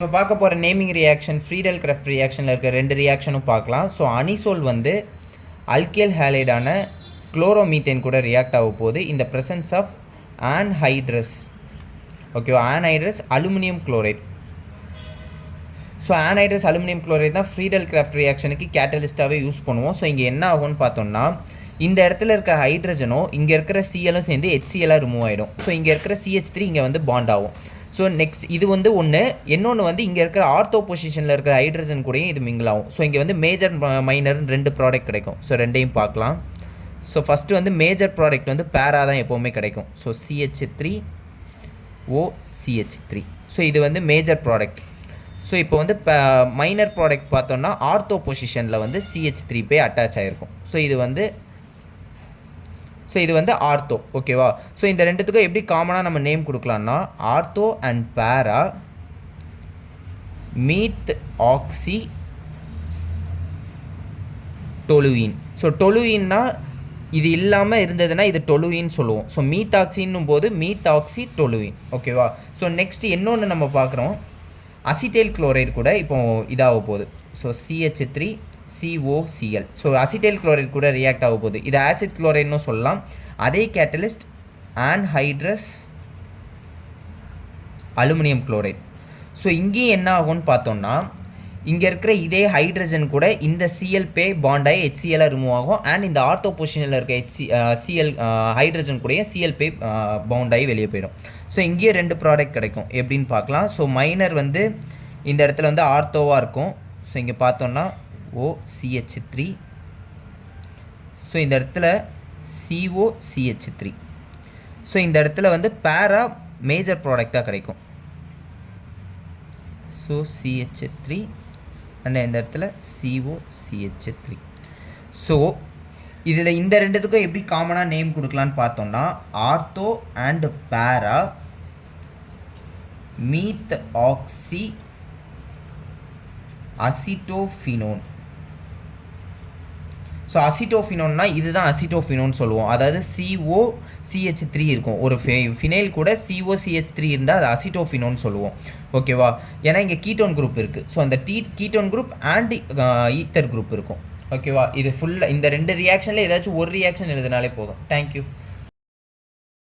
இப்போ பார்க்க போகிற நேமிங் ரியாக்ஷன் ஃப்ரீடல் கிராஃப்ட் ரியாக்ஷனில் இருக்க 2 ரியாக்ஷனும் பார்க்கலாம். ஸோ அனிசோல் வந்து அல்கைல் ஹேலைடான குளோரோமீத்தேன் கூட ரியாக்ட் ஆக போகுது இந்த ப்ரெசன்ஸ் ஆஃப் ஆன்ஹைட்ரஸ். ஓகேவா, anhydrous aluminium chloride. So anhydrous aluminium chloride தான் ஃப்ரீடல் கிராஃப்ட் ரியாக்ஷனுக்கு கேட்டலிஸ்ட்டாகவே யூஸ் பண்ணுவோம். ஸோ இங்கே என்ன ஆகும்னு பார்த்தோம்னா, இந்த இடத்துல இருக்க ஹைட்ரஜனும் இங்கே இருக்கிற சிஎலும் சேர்ந்து HCl-ஆக ரிமூவ் ஆகிடும். ஸோ இங்கே இருக்கிற CH3 இங்கே வந்து பாண்ட் ஆகும். ஸோ நெக்ஸ்ட் இது வந்து இன்னொன்று வந்து இங்கே இருக்கிற ஆர்த்தோ பொசிஷனில் இருக்கிற ஹைட்ரஜன் கூடயும் இது மிங்கிள் ஆகும். ஸோ இங்கே வந்து மேஜர் மைனர்னு 2 ப்ராடக்ட் கிடைக்கும். ஸோ ரெண்டையும் பார்க்கலாம். ஸோ ஃபஸ்ட்டு வந்து மேஜர் ப்ராடக்ட் வந்து பேரா தான் எப்போவுமே கிடைக்கும். So CH3 OCH3. ஸோ இது வந்து மேஜர் ப்ராடக்ட். ஸோ இப்போ வந்து மைனர் ப்ராடக்ட் பார்த்தோன்னா ஆர்த்தோ பொசிஷனில் வந்து CH3 போய் அட்டாச் ஆகிருக்கும். ஸோ இது வந்து ஆர்த்தோ. ஓகேவா, ஸோ இந்த ரெண்டுத்துக்கும் எப்படி காமனாக நம்ம நேம் கொடுக்கலாம்னா ஆர்த்தோ அண்ட் பேரா மீத் ஆக்சி டொலுயின். ஸோ டொலுயின்னா இது இல்லாமல் இருந்ததுன்னா இது டொலுயின் சொல்லுவோம். ஸோ மீத்தாக்சின்னும் போது மீத்தாக்சி டொலுயின். ஓகேவா, ஸோ நெக்ஸ்ட் இன்னொன்று நம்ம பார்க்குறோம் அசிட்டைல் குளோரைடு கூட இப்போ இதாக போகுது. So CH3 COCl. So acetyl chloride கூட ரியாக்ட் ஆக போகுது. இது ஆசிட் குளோரைடுன்னு சொல்லலாம். அதே catalyst anhydrous aluminium chloride. So இங்கேயும் என்ன ஆகும்னு பார்த்தோம்னா, இங்கே இருக்கிற இதே ஹைட்ரஜன் கூட இந்த Cl பே பாண்ட் ஆகி HCl-ஆக ரிமூவ் ஆகும். அண்ட் இந்த ஆர்த்தோ பொசிஷனில் இருக்க Cl ஹைட்ரஜன் கூட Cl பே பவுண்ட் ஆகி வெளியே போயிடும். ஸோ இங்கேயே 2 ப்ராடக்ட் கிடைக்கும். எப்படின்னு பார்க்கலாம். ஸோ மைனர் வந்து இந்த இடத்துல வந்து ஆர்த்தோவாக இருக்கும். ஸோ இங்கே பார்த்தோன்னா OCH3. ஸோ இந்த இடத்துல COCH3. ஸோ இந்த இடத்துல வந்து பேரா மேஜர் ப்ராடக்டாக கிடைக்கும். ஸோ CH3 அண்ட் இந்த இடத்துல COCH3. ஸோ இதில் இந்த ரெண்டுத்துக்கும் எப்படி காமனாக நேம் கொடுக்கலான்னு பார்த்தோம்னா ஆர்த்தோ அண்ட் பேரா மீத் ஆக்சி அசிட்டோஃபினோன். ஸோ அசிட்டோஃபினோன்னா இதுதான் அசிட்டோஃபினோன்னு சொல்லுவோம். அதாவது COCH3 இருக்கும். ஒரு ஃபினைல் கூட COCH3 இருந்தால் அது அசிட்டோஃபினோன்னு சொல்லுவோம். ஓகேவா, ஏன்னா இங்கே கீட்டோன் குரூப் இருக்குது. ஸோ அந்த ketone group and ether group இருக்கும். ஓகேவா, இது ஃபுல்லாக இந்த 2 ரியாக்ஷனில் ஏதாச்சும் ஒரு ரியாக்ஷன் எழுதினாலே போதும். தேங்க்யூ.